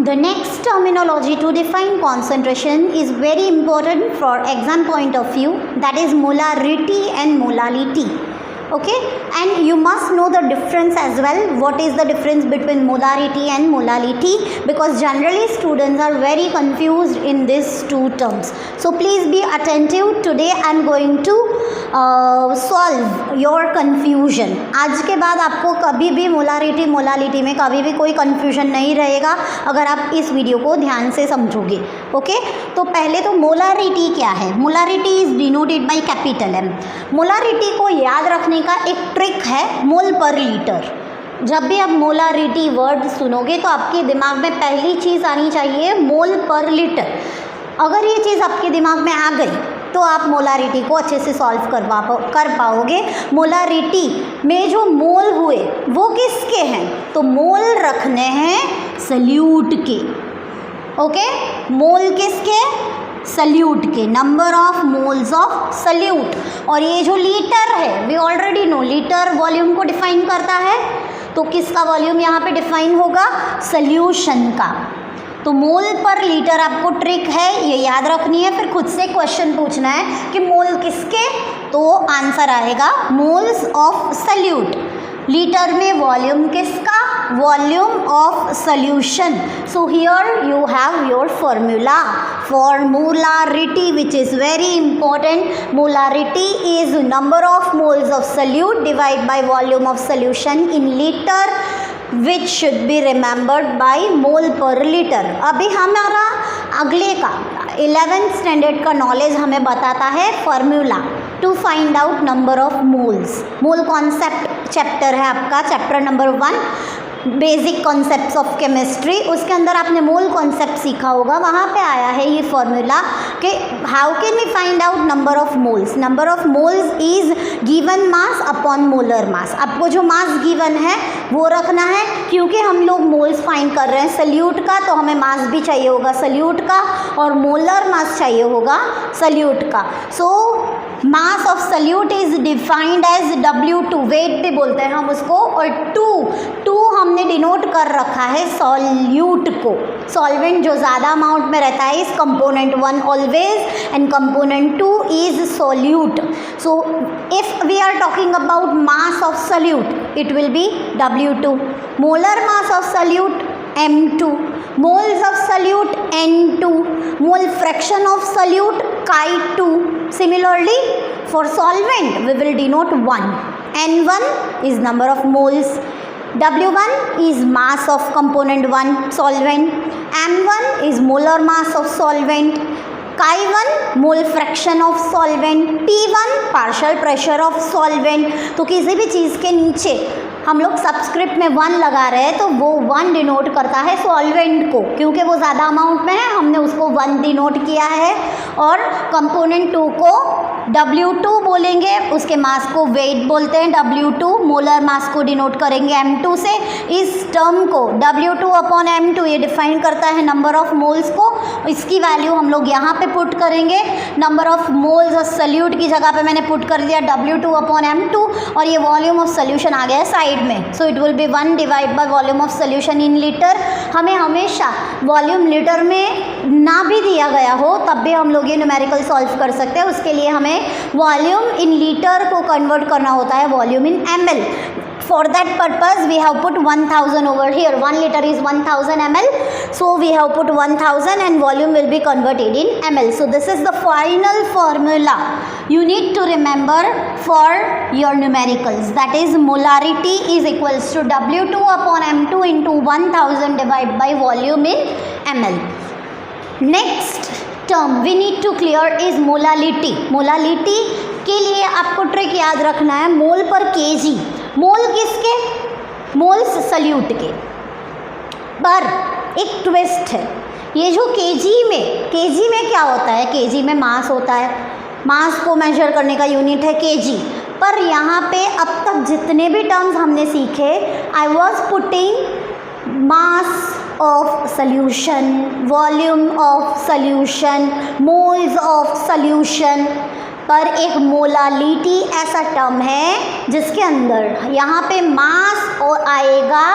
The next terminology to define concentration is very important for exam point of view, that is molarity and molality. Okay, and you must know the difference as well. What is the difference between molarity and molality? Because generally students are very confused in these two terms. So please be attentive. Today I am going to solve your confusion. आज के बाद आपको कभी भी molarity में कभी भी कोई confusion नहीं रहेगा अगर आप इस वीडियो को ध्यान से समझोगे. ओके, तो पहले तो मोलारिटी क्या है. Molarity is denoted by capital M. Molarity को याद रखने का एक ट्रिक है मोल पर लीटर. जब भी आप मोलारिटी वर्ड सुनोगे तो आपके दिमाग में पहली चीज़ आनी चाहिए मोल पर लीटर. अगर ये चीज़ आपके दिमाग में आ गई तो आप मोलारिटी को अच्छे से सॉल्व कर पाओगे. मोलारिटी में जो मोल हुए वो किसके हैं, तो मोल रखने हैं सल्यूट के. ओके, मोल किसके, सल्यूट के, number of moles of solute. और ये जो लीटर है we already know, litre volume को डिफाइन करता है. तो किसका वॉल्यूम यहाँ पे डिफाइन होगा, सल्यूशन का. तो मोल पर लीटर आपको ट्रिक है ये याद रखनी है. फिर खुद से क्वेश्चन पूछना है कि मोल किसके, तो आंसर आएगा मोल्स ऑफ सल्यूट. लीटर में वॉल्यूम किसका, volume of solution. So here you have your formula for molarity which is very important. Molarity is number of moles of solute divide by volume of solution in litre which should be remembered by mole पर litre. अभी हमारा अगले का 11th standard का knowledge हमें बताता है formula to find out number of moles. Mole concept chapter है आपका, chapter number 1 basic concepts of chemistry. उसके अंदर आपने मोल कॉन्सेप्ट सीखा होगा. वहाँ पे आया है ये फॉर्मूला कि how can we find out number of moles. Number of moles is given mass upon molar mass. आपको जो मास गिवन है वो रखना है, क्योंकि हम लोग मोल्स फाइंड कर रहे हैं सल्यूट का, तो हमें मास भी चाहिए होगा सल्यूट का और मोलर मास चाहिए होगा सल्यूट का. So mass of solute is defined as W2, weight भी बोलते हैं हम उसको. और 2 हमने डिनोट कर रखा है सॉल्यूट को. सॉल्वेंट जो ज़्यादा अमाउंट में रहता है is component 1 always and component 2 is solute. So if we are talking about mass of solute it will be W2. Molar mass of solute M2, moles of solute N2, mole fraction of solute Chi2. Similarly for solvent we will denote 1. N1 is number of moles, W1 is mass of component 1 solvent, M1 is molar mass of solvent, Chi1 mole fraction of solvent, P1 partial pressure of solvent. तो किसी भी चीज़ के नीचे हम लोग subscript में 1 लगा रहे हैं तो वो 1 डिनोट करता है सॉल्वेंट को, क्योंकि वो ज़्यादा अमाउंट में है हमने उसको 1 डिनोट किया है. और कंपोनेंट 2 को W2 बोलेंगे, उसके मास को वेट बोलते हैं W2. मोलर मास को डिनोट करेंगे M2 से. इस टर्म को W2 अपॉन M2 ये डिफाइन करता है नंबर ऑफ मोल्स को. इसकी वैल्यू हम लोग यहाँ पे पुट करेंगे. Number of moles of salute की जगह पे मैंने पुट कर दिया W2 अपॉन M2 और ये वॉल्यूम ऑफ सॉल्यूशन आ गया है साइड में. So it will B 1 divide by volume of solution in litre. हमें हमेशा वॉल्यूम लीटर में ना भी दिया गया हो तब भी हम लोग ये न्यूमेरिकल सॉल्व कर सकते हैं. उसके लिए हमें वॉल्यूम इन लीटर को कन्वर्ट करना होता है volume in ml. For that purpose we have put 1000 over here. 1 liter is 1000 ml. So we have put 1000 and volume will be converted in ml. So this is the final formula you need to remember for your numericals. That is molarity is equals to W2 upon M2 into 1000 divided by volume in ml. Next term we need to clear is molality. Molality के लिए आपको trick याद रखना है मोल पर kg. मोल किसके, moles salute के. पर एक ट्विस्ट है, ये जो kg में क्या होता है, kg में मास होता है. मास को मेजर करने का यूनिट है kg. पर यहाँ पे अब तक जितने भी टर्म्स हमने सीखे I was putting mass of solution, volume of solution, moles of solution. पर एक मोलालिटी ऐसा टर्म है जिसके अंदर यहाँ पे मास और आएगा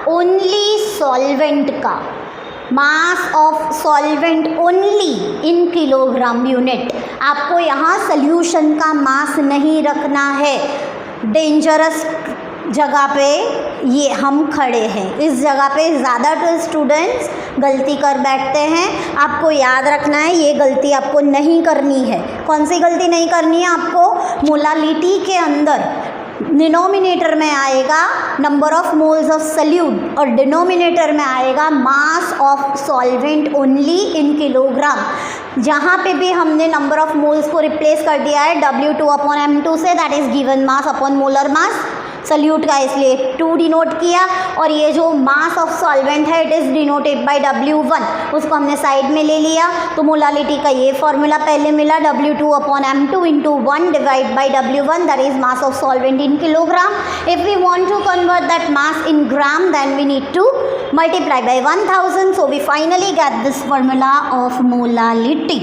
ओनली सॉल्वेंट का. मास of solvent only in kilogram unit. आपको यहाँ सल्यूशन का मास नहीं रखना है। डेंजरस जगह पे ये हम खड़े हैं, इस जगह पे ज़्यादातर स्टूडेंट्स गलती कर बैठते हैं। आपको याद रखना है ये गलती आपको नहीं करनी है। कौन सी गलती नहीं करनी है आपको? मोलालिटी के अंदर डिनोमिनेटर में आएगा number of moles of solute और डिनोमिनेटर में आएगा mass of solvent only in kilogram. जहाँ पे भी हमने नंबर ऑफ मोल्स को रिप्लेस कर दिया है W2/m2 से, that is given mass upon molar mass. Solute का इसलिए 2 डिनोट किया और ये जो मास ऑफ सॉल्वेंट है it is denoted by W1, उसको हमने साइड में ले लिया। तो मोलालिटी का ये फॉर्मूला पहले मिला W2/m2 into 1 divide by W1, that is mass of solvent in kilogram. If we want to convert that mass in gram then we need to multiply by 1000, so we finally get this formula of molality.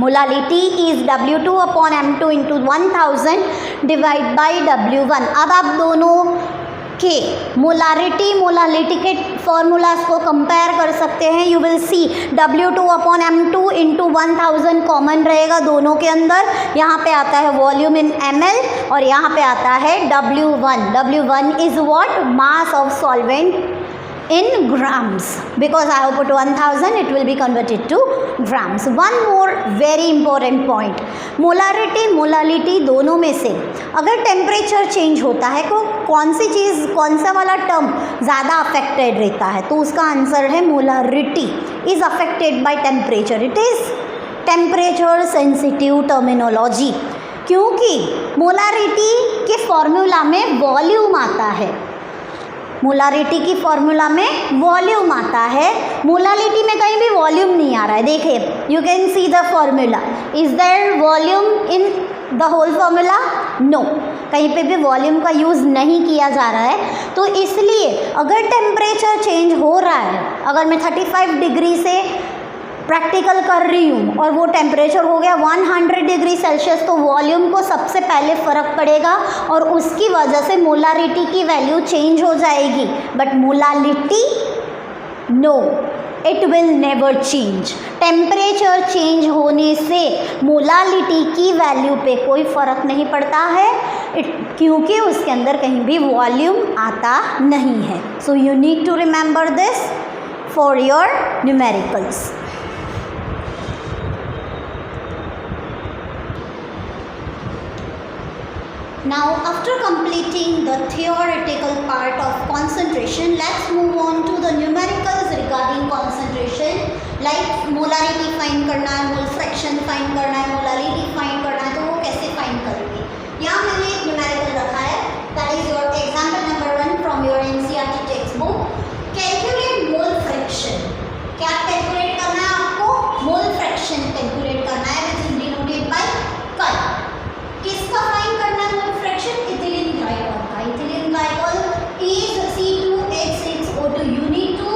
Molality is W2/m2 into 1000 divide by W1। अब आप दोनों के molality के formulas को compare कर सकते हैं। You will see W2/m2 into 1000 common रहेगा दोनों के अंदर। यहाँ पे आता है वॉल्यूम इन ml और यहाँ पे आता है W1। W1 is what? Mass of solvent in grams, because I have put 1000 it will be converted to grams. One more very important point, molality दोनों में से अगर टेम्परेचर चेंज होता है तो कौन सी चीज़, कौन सा वाला टर्म ज़्यादा अफेक्टेड रहता है? तो उसका आंसर है molarity is affected by temperature. It is temperature sensitive terminology, क्योंकि मोलारिटी के फॉर्मूला में वॉल्यूम आता है। मोलारिटी की फॉर्मूला में वॉल्यूम आता है, मोलालिटी में कहीं भी वॉल्यूम नहीं आ रहा है। देखिए you can see the formula, is there volume in the whole formula? No, कहीं पे भी वॉल्यूम का यूज़ नहीं किया जा रहा है। तो इसलिए अगर टेम्परेचर चेंज हो रहा है, अगर मैं 35 डिग्री से प्रैक्टिकल कर रही हूँ और वो टेम्परेचर हो गया 100 डिग्री सेल्सियस, तो वॉल्यूम को सबसे पहले फ़र्क पड़ेगा और उसकी वजह से मोलारिटी की वैल्यू चेंज हो जाएगी। But molality no, it will never change. Temperature change होने से मोलालिटी की वैल्यू पे कोई फ़र्क नहीं पड़ता है, क्योंकि उसके अंदर कहीं भी वॉल्यूम आता नहीं है। So you need to remember this for your numericals. Now after completing the theoretical part of concentration, let's move on to the numericals regarding concentration, like molarity find करना है, मोल फ्रैक्शन फाइंड करना है, molality find करना है, तो वो कैसे find करेंगे? यहाँ मैंने एक न्यूमेरिकल रखा है, that is your example number 1 from your NCERT text book. Calculate mole fraction. क्या कैलकुलेट करना है आपको? मोल फ्रैक्शन कैलकुलेट करना है, विच इज डिनोटेड बाय कल। किसका फाइंड करना है मोल फ्रैक्शन? इथिलीन ग्लाइकॉल का। Ethylene glycol is C2H6O2। You need to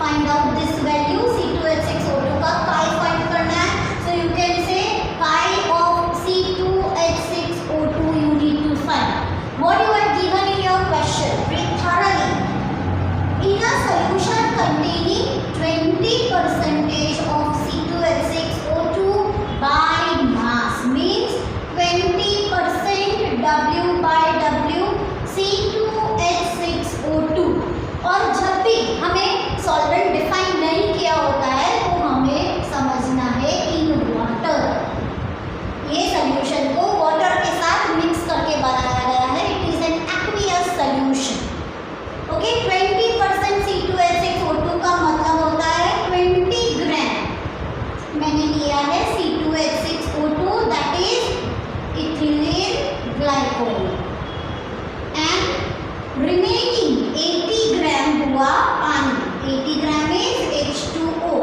find out this value. C2H6O2 का पाई फाइंड करना है। So you can say pi of C2H6O2 you need to find. What you are given in your question, read thoroughly. In a solution containing 20% of C2H6O2 by mass means 20% W by W C2H6O2। और जब भी हमें solvent define नहीं किया होता है तो हमें समझना है इन वाटर। ये सॉल्यूशन को वाटर के साथ मिक्स करके बनाया गया है। It is an aqueous solution. Okay, 20% C2H6O2 का मतलब होता है 20 ग्राम। मैंने लिया है C2H6O2 that is ethylene glycol and remaining 80 ग्राम हुआ पानी। 80 gram is H2O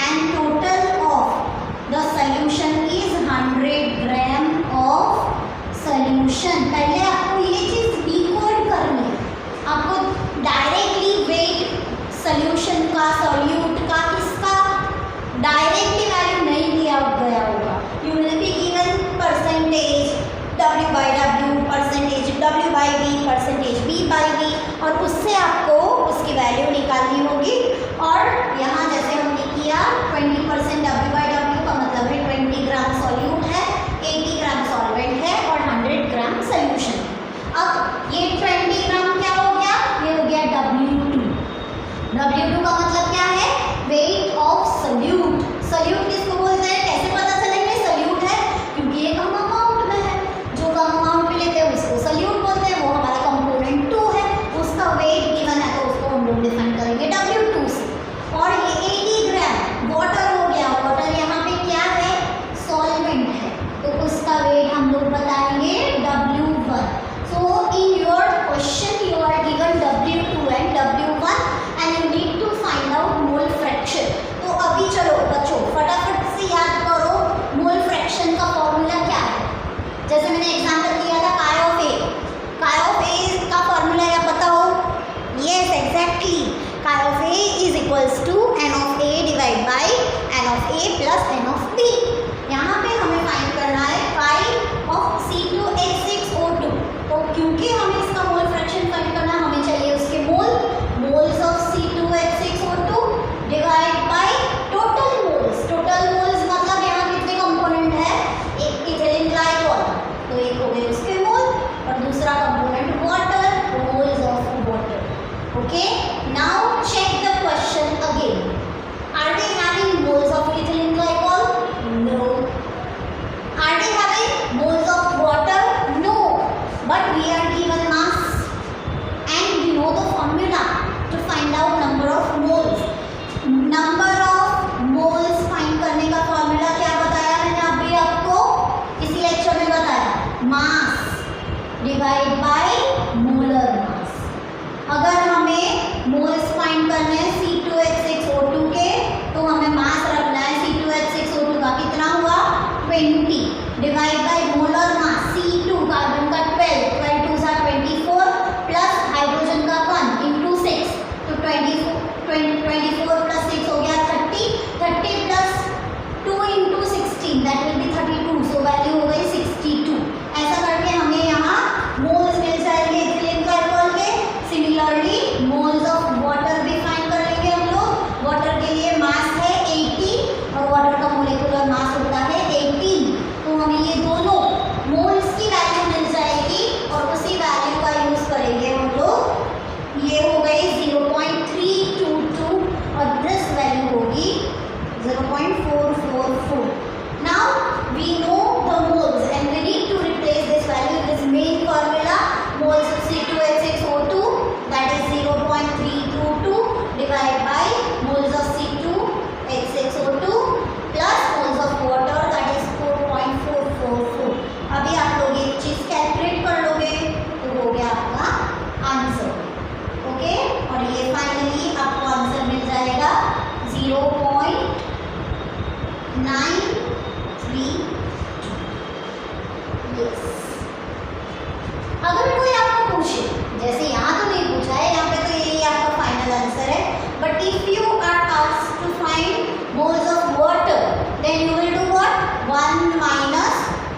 and total of the solution is 100 gram of solution. पहले आपको ये चीज़ डिकोड करनी है। आपको डायरेक्टली वेट सॉल्यूशन का, सॉल्यूट का, किसका डायरेक्टली वैल्यू नहीं दिया गया होगा। You will be given percentage W by W, percentage W by V, percentage V by V, और उससे आपको उसकी वैल्यू निकालनी होगी। और यहाँ जैसे equals to n of a divide by n of a plus n of b। यहाँ पे हमें फाइंड करना है फाइव ऑफ C2H6O2। तो क्योंकि हमें इसका मोल फ्रैक्शन फाइंड करना है, हमें चाहिए उसके moles of C2H6O2 divide by total moles. Total moles मतलब यहाँ कितने कंपोनेंट है, एक इथिलीन ग्लाइकॉल, तो एक हो गए उसके मोल और दूसरा component water, moles of water. Okay, now check the question again. Are they having moles of ethylene glycol? No. Are they having moles of water? No. But we are given mass and we know the formula to find out number of moles. Number of moles find करने का formula क्या बताया मैंने अभी आपको इसी lecture में बताया, mass divide by molar mass। अगर हमें moles find करने हैं C2H6O2 के, तो हमें mass रखना है C2H6O2 का कितना हुआ 20 divide by molar mass C2 carbon का 12 2 सा 24 प्लस हाइड्रोजन का 1 इंटू 6 तो 24 प्लस 6 हो गया 30 plus 2 into 16 that will be 32, so value हो गई 62। ऐसा करके हमें यहाँ मोल्स मिल जाएंगे इथिलीन ग्लाइकॉल के। सिमिलरली मोल्स ऑफ वाटर भी फाइंड कर लेंगे हम लोग। वाटर के लिए मास है 80 और वाटर का मोलिकुलर मास होता है 18, तो हमें ये दोनों मोल्स की वैल्यू मिल जाएगी और उसी वैल्यू का यूज करेंगे हम लोग। ये हो गई 0.322 और दिस वैल्यू होगी 0.444। Now we know the moles and we need to replace this value in this main formula. Moles of C2H6O2 that is 0.322 divide by moles of C2H6O2 plus moles of water that is 4.444। अभी आप लोग एक चीज calculate कर लोगे तो हो गया आपका आंसर। ओके, और ये फाइनली आपको आंसर मिल जाएगा 0.932। यस, अगर कोई आपको पूछे, जैसे यहाँ तो नहीं पूछा है, यहाँ पे तो यही आपका फाइनल आंसर है, but if you are asked to find moles of water then you will do what? 1 minus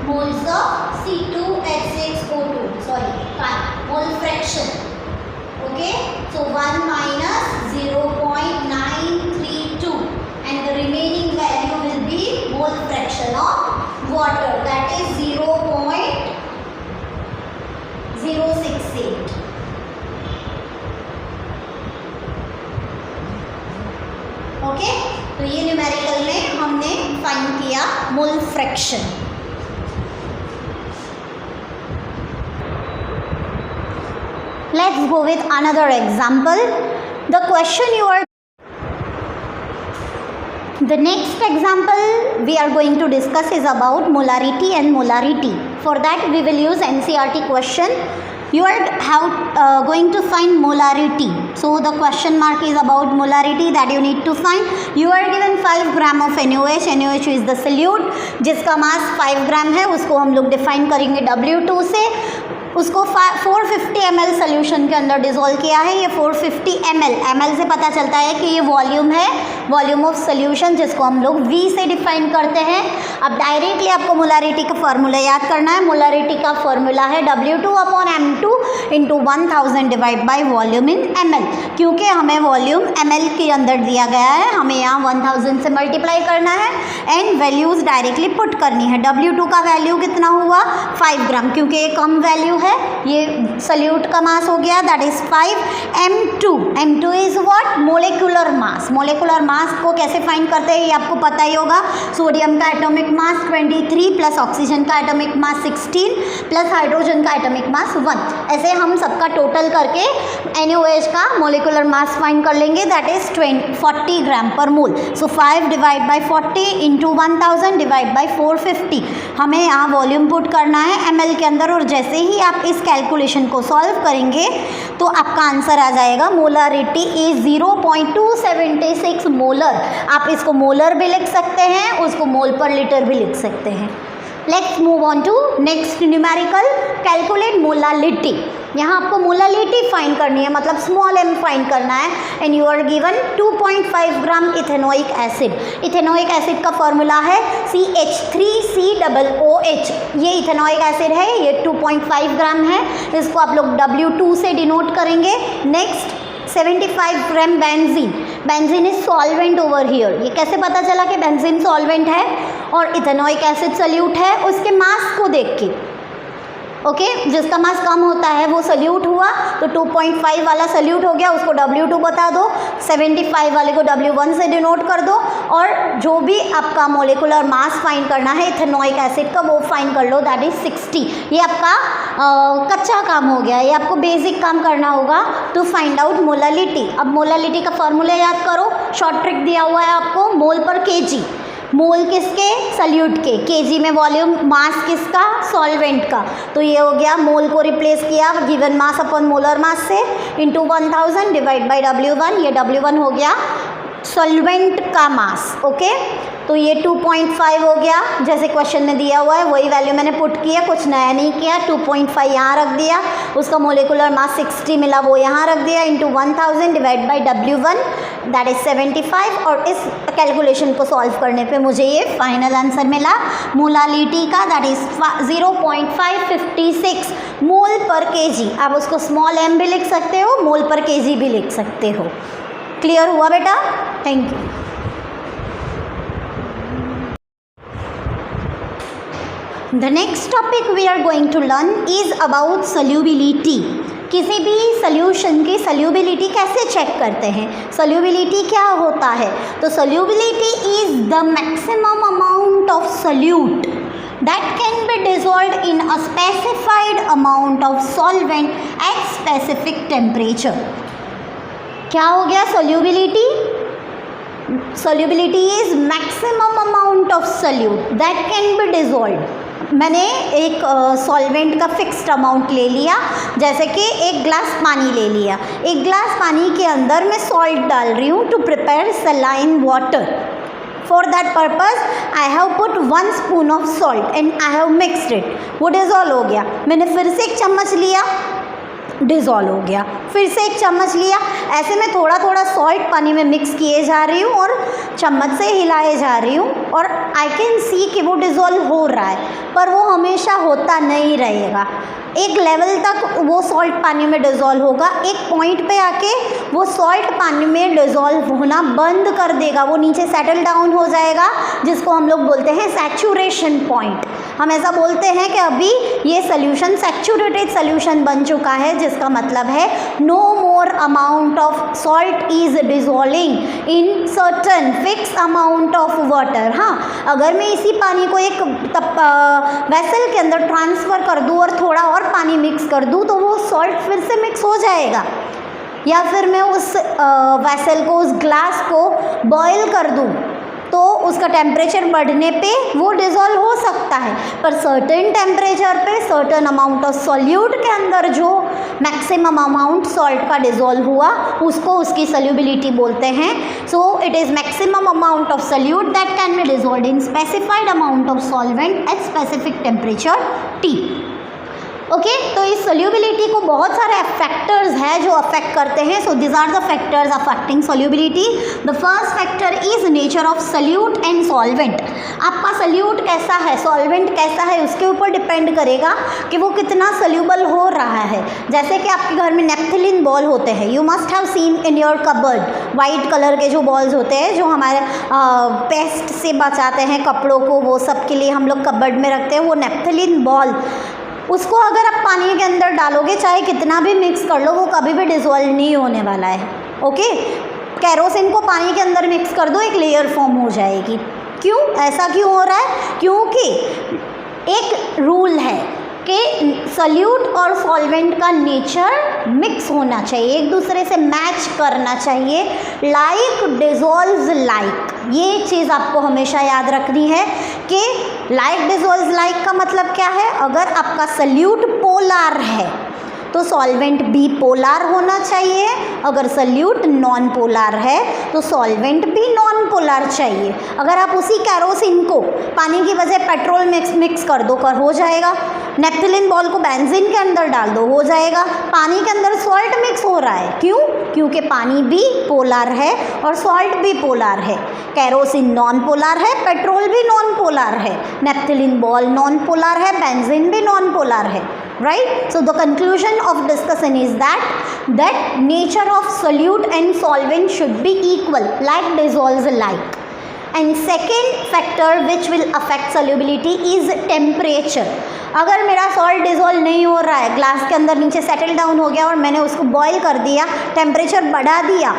moles of C2H6O2, sorry, mole fraction. Okay, so 1 minus 0.932 and the remaining value will be mole fraction of water, that is 0.068. Okay, तो ये numerical में हमने find किया mole fraction. Let's go with another example. The question you are The next example we are going to discuss is about molarity and molarity. For that we will use NCERT question. You are going to find molarity. So the question mark is about molarity that you need to find. You are given 5 gram of NaOH. NaOH is the solute जिसका मास 5 ग्राम है, उसको हम लोग define करेंगे W2 से। उसको 450 ml solution के अंदर डिज़ोल्व किया है। ये 450 ml से पता चलता है कि ये वॉल्यूम है, वॉल्यूम ऑफ सोल्यूशन, जिसको हम लोग V से डिफाइन करते हैं। अब डायरेक्टली आपको मोलारिटी का फॉर्मूला याद करना है। मोलारिटी का फॉर्मूला है W2/M2 into 1000 divide by volume in ml। क्योंकि हमें वॉल्यूम ml के अंदर दिया गया है, हमें यहाँ 1000 से मल्टीप्लाई करना है एंड वैल्यूज़ डायरेक्टली पुट करनी है। W2 का वैल्यू कितना हुआ 5 ग्राम, क्योंकि ये कम वैल्यू है। ये सल्यूट का मास हो गया that is 5। M2 is what? Molecular mass. Molecular mass को कैसे फाइंड करते हैं ये आपको पता ही होगा। सोडियम का एटॉमिक मास 23 प्लस ऑक्सीजन का एटॉमिक मास 16 प्लस हाइड्रोजन का एटॉमिक मास 1। ऐसे हम सबका टोटल करके NaOH का मोलिकुलर मास फाइंड कर लेंगे दैट इज 40 ग्राम पर मोल। सो 5 divide by 40 into 1000 divide by 450। हमें यहाँ वॉल्यूम पुट करना है ml के अंदर, और जैसे ही आप इस कैलकुलेशन को सॉल्व करेंगे तो आपका आंसर आ जाएगा मोलारिटी इज 0.276 मोलर। आप इसको मोलर भी लिख सकते हैं, उसको मोल पर लीटर भी लिख सकते हैं। Let's move on to next numerical. Calculate molality. यहाँ आपको मोलालिटी फाइंड करनी है, मतलब स्मॉल m फाइंड करना है। And you are given 2.5 gram ethanoic acid. Ethanoic acid का फॉर्मूला है CH3COOH। ये इथेनोइक एसिड है, ये 2.5 ग्राम है, इसको आप लोग W2 से डिनोट करेंगे। Next 75 gram benzene. Benzene is solvent over here. ये कैसे पता चला कि बेंजीन सॉल्वेंट है और इथेनोइक एसिड सल्यूट है? उसके मास को देख के। ओके, जिसका मास कम होता है वो सल्यूट हुआ, तो 2.5 वाला सल्यूट हो गया, उसको W2 बता दो, 75 वाले को W1 से डिनोट कर दो, और जो भी आपका मोलिकुलर मास फाइंड करना है इथेनोइक एसिड का वो फाइंड कर लो, दैट इज 60। ये आपका कच्चा काम हो गया, ये आपको बेसिक काम करना होगा टू फाइंड आउट मोलालिटी। अब मोलालिटी का फॉर्मूला याद करो, शॉर्ट ट्रिक दिया हुआ है आपको, मोल पर केजी। मोल किसके? सल्यूट के। केजी में वॉल्यूम, मास किसका? सॉल्वेंट का। तो ये हो गया, मोल को रिप्लेस किया गिवन मास अपॉन मोलर मास से, इंटू 1000 डिवाइड बाई W1। ये W1 हो गया सॉल्वेंट का मास। ओके, तो ये 2.5 हो गया, जैसे क्वेश्चन में दिया हुआ है वही वैल्यू मैंने पुट किया, कुछ नया नहीं किया। 2.5 यहाँ रख दिया, उसका मोलिकुलर मास 60 मिला, वो यहाँ रख दिया, into 1000 divide by W1 that is 75। और इस कैलकुलेशन को सॉल्व करने पे मुझे ये फाइनल आंसर मिला मोलालिटी का, दैट इज 0.556 मोल पर केजी। आप उसको स्मॉल m भी लिख सकते हो, मोल पर केजी भी लिख सकते हो। क्लियर हुआ बेटा? Thank you. The next topic we are going to learn is about solubility. किसी भी सोल्यूशन की सल्यूबिलिटी कैसे चेक करते हैं, सल्यूबिलिटी क्या होता है? तो solubility is the maximum amount of solute that can be dissolved in a specified amount of solvent at specific temperature. क्या हो गया solubility? Solubility is maximum amount of solute that can be dissolved. मैंने एक solvent का fixed amount ले लिया, जैसे कि एक ग्लास पानी ले लिया, एक ग्लास पानी के अंदर मैं सॉल्ट डाल रही हूँ to prepare saline water. For that purpose I have put 1 spoon of salt and I have mixed it, वो डिज़ोल्व हो गया। मैंने फिर से एक चम्मच लिया, डिज़ोल्व हो गया, फिर से एक चम्मच लिया, ऐसे में थोड़ा थोड़ा सॉल्ट पानी में मिक्स किए जा रही हूँ और चम्मच से हिलाए जा रही हूँ, और आई कैन सी कि वो डिज़ोल्व हो रहा है, पर वो हमेशा होता नहीं रहेगा। एक लेवल तक वो सॉल्ट पानी में डिज़ोल्व होगा, एक पॉइंट पे आके वो सॉल्ट पानी में डिज़ोल्व होना बंद कर देगा, वो नीचे सेटल डाउन हो जाएगा, जिसको हम लोग बोलते हैं सैचुरेशन पॉइंट। हम ऐसा बोलते हैं कि अभी ये सोल्यूशन सैचुरेटेड सोल्यूशन बन चुका है, जिसका मतलब है no more amount of salt is dissolving in certain fix amount of water. हाँ, अगर मैं इसी पानी को एक वेसल के अंदर ट्रांसफ़र कर दूँ और थोड़ा और पानी मिक्स कर दूँ, तो वो सॉल्ट फिर से मिक्स हो जाएगा। या फिर मैं उस वेसल को, उस ग्लास को बॉयल कर दूँ, तो उसका टेम्परेचर बढ़ने पे वो डिज़ोल्व हो सकता है, पर सर्टेन टेम्परेचर पे सर्टेन अमाउंट ऑफ सॉल्यूट के अंदर जो मैक्सिमम अमाउंट सॉल्ट का डिज़ोल्व हुआ उसको उसकी सॉल्युबिलिटी बोलते हैं। So it is maximum amount of solute that can be dissolved in specified amount of solvent at specific temperature T। Okay, तो इस सोल्यूबिलिटी को बहुत सारे फैक्टर्स हैं जो अफेक्ट करते हैं। So this are the factors affecting solubility. The first factor is nature of solute and solvent. आपका सोल्यूट कैसा है, सॉल्वेंट कैसा है, उसके ऊपर डिपेंड करेगा कि वो कितना सोल्यूबल हो रहा है। जैसे कि आपके घर में नेप्थलीन बॉल होते हैं, you must have seen in your cupboard, white colour के जो बॉल्स होते हैं जो हमारे पेस्ट से बचाते हैं कपड़ों को, वो सब के लिए हम लोग कबर्ड में रखते हैं, वो नेप्थलीन बॉल। उसको अगर आप पानी के अंदर डालोगे, चाहे कितना भी मिक्स कर लो, वो कभी भी डिज़ोल्व नहीं होने वाला है। ओके, केरोसिन को पानी के अंदर मिक्स कर दो, एक लेयर फॉर्म हो जाएगी। क्यों, ऐसा क्यों हो रहा है? क्योंकि एक रूल है कि सॉल्यूट और सॉल्वेंट का नेचर मिक्स होना चाहिए, एक दूसरे से मैच करना चाहिए, लाइक डिज़ोल्व्स लाइक। ये चीज़ आपको हमेशा याद रखनी है कि लाइक डिज़ोल्व्स लाइक का मतलब क्या है? अगर आपका सॉल्यूट पोलर है तो सॉल्वेंट भी पोलर होना चाहिए, अगर सॉल्यूट नॉन पोलर है तो सॉल्वेंट भी नॉन पोलर चाहिए। अगर आप उसी कैरोसिन को पानी की वजह पेट्रोल मिक्स कर दो, कर हो जाएगा। नेप्थलीन बॉल को बेंजीन के अंदर डाल दो, हो जाएगा। पानी के अंदर सॉल्ट मिक्स हो रहा है, क्यों? क्योंकि पानी भी पोलर है और सॉल्ट भी पोलर है। केरोसिन नॉन पोलर है, पेट्रोल भी नॉन पोलर है, नेप्थलीन बॉल नॉन पोलर है, बेंजीन भी नॉन पोलर है, right? So the conclusion of discussion is that nature of solute and solvent should be equal, like dissolves like. And second factor which will affect solubility is temperature. अगर मेरा salt dissolve नहीं हो रहा है, glass के अंदर नीचे settle down हो गया और मैंने उसको बॉयल कर दिया, टेम्परेचर बढ़ा दिया,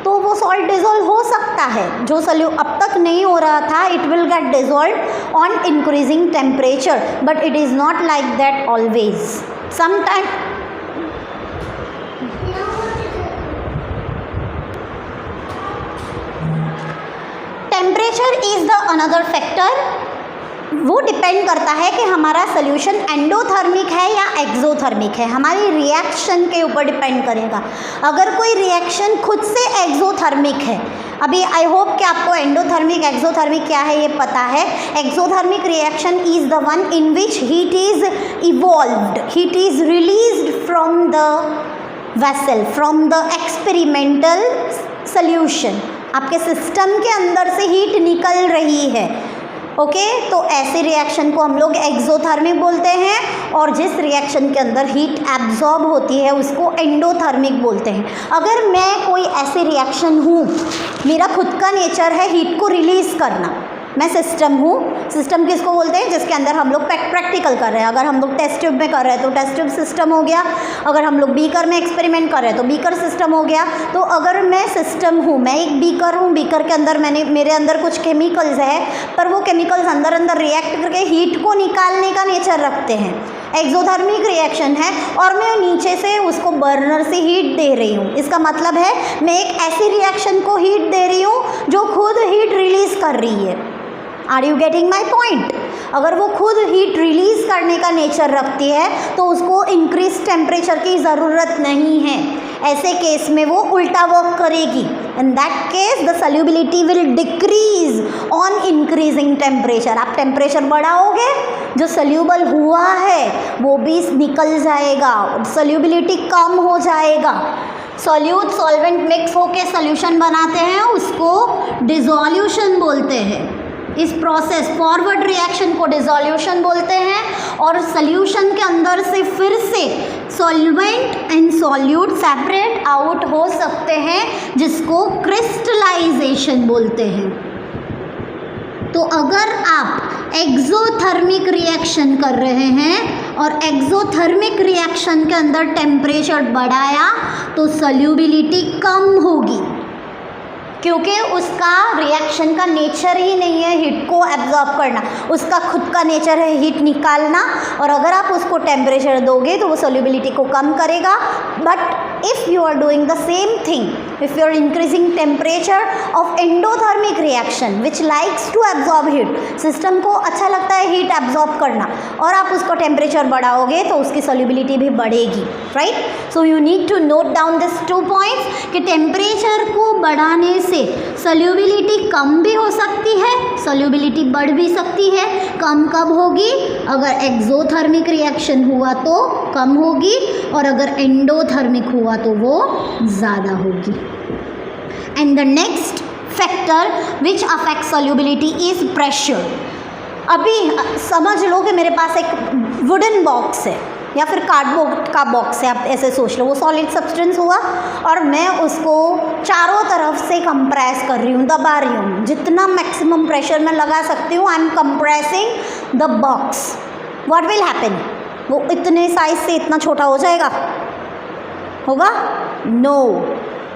तो वो सॉल्ट डिज़ोल्व हो सकता है। जो अब तक नहीं हो रहा था, it will get dissolve on increasing temperature, but it is not like that always. Sometime temperature is the another factor. वो डिपेंड करता है कि हमारा सोल्यूशन एंडोथर्मिक है या एक्सोथर्मिक है, हमारी रिएक्शन के ऊपर डिपेंड करेगा। अगर कोई रिएक्शन खुद से एक्सोथर्मिक है, अभी आई होप कि आपको एंडोथर्मिक एक्सोथर्मिक क्या है ये पता है। Exothermic reaction is the one in which heat is evolved, heat is released from the vessel, from the experimental solution. आपके सिस्टम के अंदर से हीट निकल रही है, ओके तो ऐसे रिएक्शन को हम लोग एक्सोथर्मिक बोलते हैं, और जिस रिएक्शन के अंदर हीट एब्जॉर्ब होती है उसको एंडोथर्मिक बोलते हैं। अगर मैं कोई ऐसे रिएक्शन हूँ, मेरा खुद का नेचर है हीट को रिलीज़ करना, मैं सिस्टम हूँ। सिस्टम किसको बोलते हैं? जिसके अंदर हम लोग प्रैक्टिकल कर रहे हैं। अगर हम लोग टेस्ट ट्यूब में कर रहे हैं तो टेस्ट ट्यूब सिस्टम हो गया, अगर हम लोग बीकर में एक्सपेरिमेंट कर रहे हैं तो बीकर सिस्टम हो गया। तो अगर मैं सिस्टम हूँ, मैं एक बीकर हूँ, बीकर के अंदर मेरे अंदर कुछ केमिकल्स है, पर वो केमिकल्स अंदर अंदर रिएक्ट करके हीट को निकालने का नेचर रखते हैं, एक्सोथर्मिक रिएक्शन है, और मैं नीचे से उसको बर्नर से हीट दे रही हूँ। इसका मतलब है मैं एक ऐसी रिएक्शन को हीट दे रही हूँ जो खुद हीट रिलीज़ कर रही है। Are you getting my point? अगर वो खुद हीट रिलीज़ करने का नेचर रखती है तो उसको इंक्रीज टेम्परेचर की ज़रूरत नहीं है। ऐसे केस में वो उल्टा वर्क करेगी। In that case the solubility will decrease on increasing temperature. आप टेम्परेचर बढ़ाओगे, जो सॉल्यूबल हुआ है वो भी निकल जाएगा, सॉल्युबिलिटी कम हो जाएगा। सॉल्यूट सॉल्वेंट मिक्स होके सॉल्यूशन बनाते हैं, उसको डिसोल्यूशन बोलते हैं। इस प्रोसेस फॉरवर्ड रिएक्शन को डिसोल्यूशन बोलते हैं, और सॉल्यूशन के अंदर से फिर से solvent and solute separate out हो सकते हैं, जिसको क्रिस्टलाइजेशन बोलते हैं। तो अगर आप एक्सोथर्मिक रिएक्शन कर रहे हैं और एक्सोथर्मिक रिएक्शन के अंदर टेम्परेचर बढ़ाया तो सॉल्युबिलिटी कम होगी, क्योंकि उसका रिएक्शन का नेचर ही नहीं है हीट को एब्जॉर्ब करना, उसका खुद का नेचर है हीट निकालना। और अगर आप उसको टेम्परेचर दोगे तो वो सॉल्युबिलिटी को कम करेगा। But if you are doing the same thing, if you are increasing temperature of endothermic reaction which likes to absorb heat, system को अच्छा लगता है हीट एब्जॉर्ब करना, और आप उसको टेम्परेचर बढ़ाओगे तो उसकी सॉल्युबिलिटी भी बढ़ेगी, right. So you need to note down this 2 points कि टेम्परेचर को बढ़ाने से सॉल्युबिलिटी कम भी हो सकती है, सॉल्युबिलिटी बढ़ भी सकती है। कम कब होगी? अगर एक्सोथर्मिक रिएक्शन हुआ तो कम होगी, और अगर एंडोथर्मिक हुआ तो वो ज़्यादा होगी। And the next factor which affect solubility is pressure. अभी समझ लो कि मेरे पास एक वुडन बॉक्स है या फिर कार्डबोर्ड का बॉक्स है, आप ऐसे सोच लो, वो सॉलिड सब्सटेंस हुआ और मैं उसको चारों तरफ से कंप्रेस कर रही हूँ, दबा रही हूँ, जितना मैक्सिमम प्रेशर मैं लगा सकती हूँ। I am compressing the box. What will happen? वो इतने साइज से इतना छोटा हो जाएगा? होगा? नो,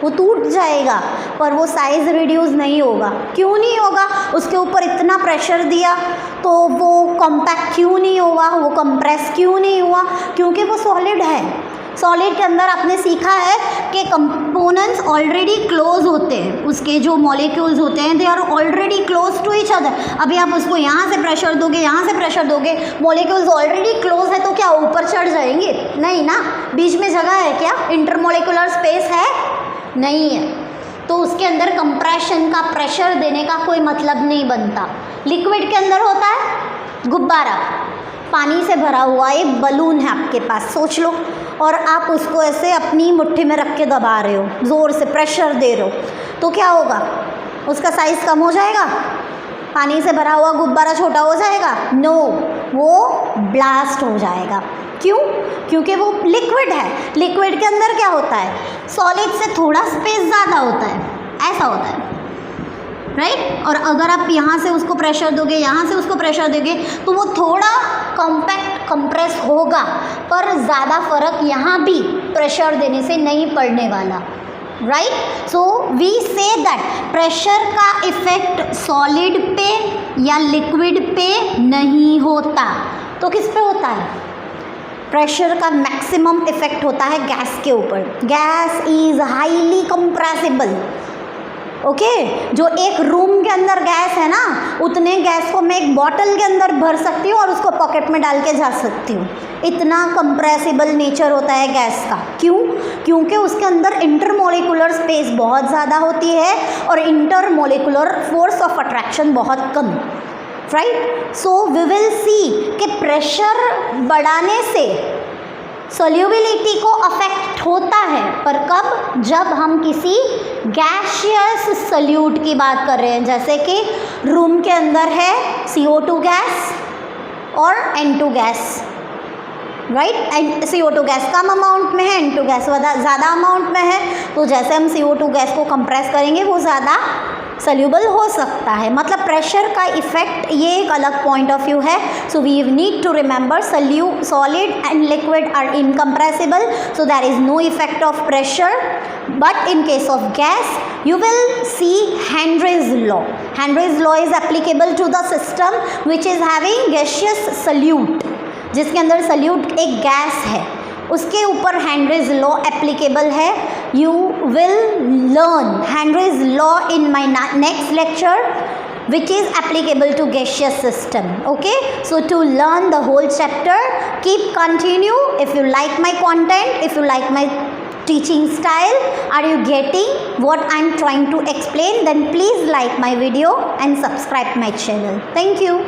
वो टूट जाएगा, पर वो साइज़ रिड्यूस नहीं होगा। क्यों नहीं होगा? उसके ऊपर इतना प्रेशर दिया तो वो कॉम्पैक्ट क्यों नहीं हुआ, वो कंप्रेस क्यों नहीं हुआ? क्योंकि वो सॉलिड है। सॉलिड के अंदर आपने सीखा है कि कंपोनेंट्स ऑलरेडी क्लोज होते हैं, उसके जो मॉलिक्यूल्स होते हैं they are already close to each other. अभी आप उसको यहाँ से प्रेशर दोगे, यहाँ से प्रेशर दोगे, मॉलिक्यूल्स ऑलरेडी क्लोज है तो क्या ऊपर चढ़ जाएंगे? नहीं ना। बीच में जगह है क्या? इंटरमॉलिक्यूलर स्पेस है? नहीं है। तो उसके अंदर कंप्रेशन का प्रेशर देने का कोई मतलब नहीं बनता। लिक्विड के अंदर होता है गुब्बारा, पानी से भरा हुआ एक बलून है आपके पास, सोच लो, और आप उसको ऐसे अपनी मुट्ठी में रख के दबा रहे हो, ज़ोर से प्रेशर दे रहे हो, तो क्या होगा? उसका साइज़ कम हो जाएगा? पानी से भरा हुआ गुब्बारा छोटा हो जाएगा? नो, वो ब्लास्ट हो जाएगा। क्यों? क्योंकि वो लिक्विड है। लिक्विड के अंदर क्या होता है? सॉलिड से थोड़ा स्पेस ज़्यादा होता है, ऐसा होता है, राइट? और अगर आप यहाँ से उसको प्रेशर दोगे, यहाँ से उसको प्रेशर दोगे, तो वो थोड़ा कॉम्पैक्ट कंप्रेस होगा, पर ज़्यादा फर्क यहाँ भी प्रेशर देने से नहीं पड़ने वाला, right? So we say that pressure का इफेक्ट सॉलिड पे या लिक्विड पे नहीं होता, तो किस पे होता है? प्रेशर का मैक्सिमम इफेक्ट होता है गैस के ऊपर। Gas is highly compressible, okay? जो एक रूम के अंदर गैस है ना, उतने गैस को मैं एक बॉटल के अंदर भर सकती हूँ और उसको पॉकेट में डाल के जा सकती हूँ। इतना कंप्रेसिबल नेचर होता है गैस का। क्यों? क्योंकि उसके अंदर इंटरमोलिकुलर स्पेस बहुत ज़्यादा होती है और इंटरमोलिकुलर फोर्स ऑफ अट्रैक्शन बहुत कम, right? So we will see कि प्रेशर बढ़ाने से सोल्यूबिलिटी को अफेक्ट होता है, पर कब? जब हम किसी गैसियस सॉल्यूट की बात कर रहे हैं, जैसे कि रूम के अंदर है CO2 गैस और N2 gas, right? CO2 gas कम अमाउंट में है, N2 गैस ज़्यादा अमाउंट में है, तो जैसे हम CO2 गैस को कंप्रेस करेंगे वो ज़्यादा सोल्यूबल हो सकता है। मतलब प्रेशर का इफेक्ट ये एक अलग पॉइंट ऑफ व्यू है। So we need to remember solid and liquid are incompressible, so there is no effect of pressure, but in case of gas you will see Henry's law. Henry's law is applicable to the system which is having gaseous solute, जिसके अंदर salute एक gas है, उसके ऊपर Henry's law applicable है। You will learn Henry's law in my next lecture which is applicable to gaseous system. Okay, so to learn the whole chapter, keep continue. If you like my content, if you like my teaching style, are you getting what I'm trying to explain, then please like my video and subscribe my channel. Thank you.